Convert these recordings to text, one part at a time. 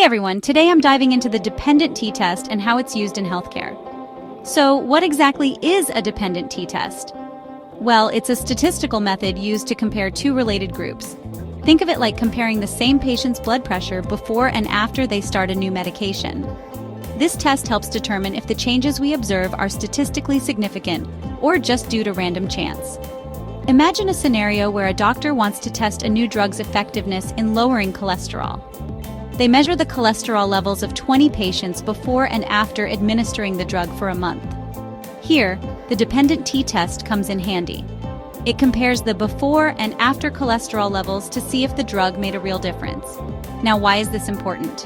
everyone, today I'm diving into the dependent t-test and how it's used in healthcare. So, what exactly is a dependent t-test? Well, it's a statistical method used to compare two related groups. Think of it like comparing the same patient's blood pressure before and after they start a new medication. This test helps determine if the changes we observe are statistically significant or just due to random chance. Imagine a scenario where a doctor wants to test a new drug's effectiveness in lowering cholesterol. They measure the cholesterol levels of 20 patients before and after administering the drug for a month. Here, the dependent t-test comes in handy. It compares the before and after cholesterol levels to see if the drug made a real difference. Now, why is this important?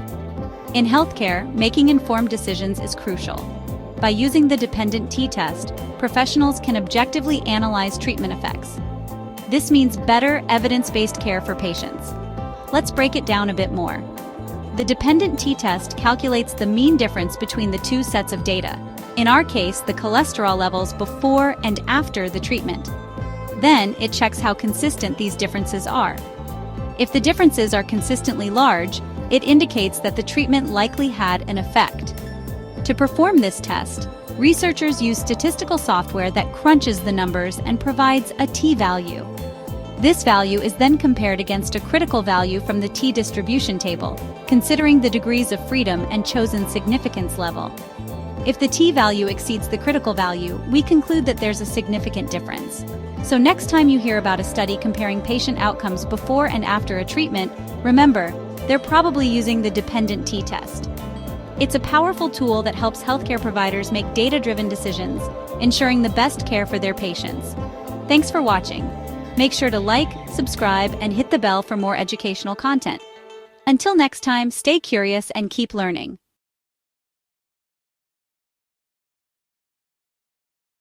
In healthcare, making informed decisions is crucial. By using the dependent t-test, professionals can objectively analyze treatment effects. This means better evidence-based care for patients. Let's break it down a bit more. The dependent t-test calculates the mean difference between the two sets of data. In our case, the cholesterol levels before and after the treatment. Then, it checks how consistent these differences are. If the differences are consistently large, it indicates that the treatment likely had an effect. To perform this test, researchers use statistical software that crunches the numbers and provides a t-value. This value is then compared against a critical value from the t-distribution table, considering the degrees of freedom and chosen significance level. If the t-value exceeds the critical value, we conclude that there's a significant difference. So next time you hear about a study comparing patient outcomes before and after a treatment, remember, they're probably using the dependent t-test. It's a powerful tool that helps healthcare providers make data-driven decisions, ensuring the best care for their patients. Thanks for watching. Make sure to like, subscribe, and hit the bell for more educational content. Until next time, stay curious and keep learning.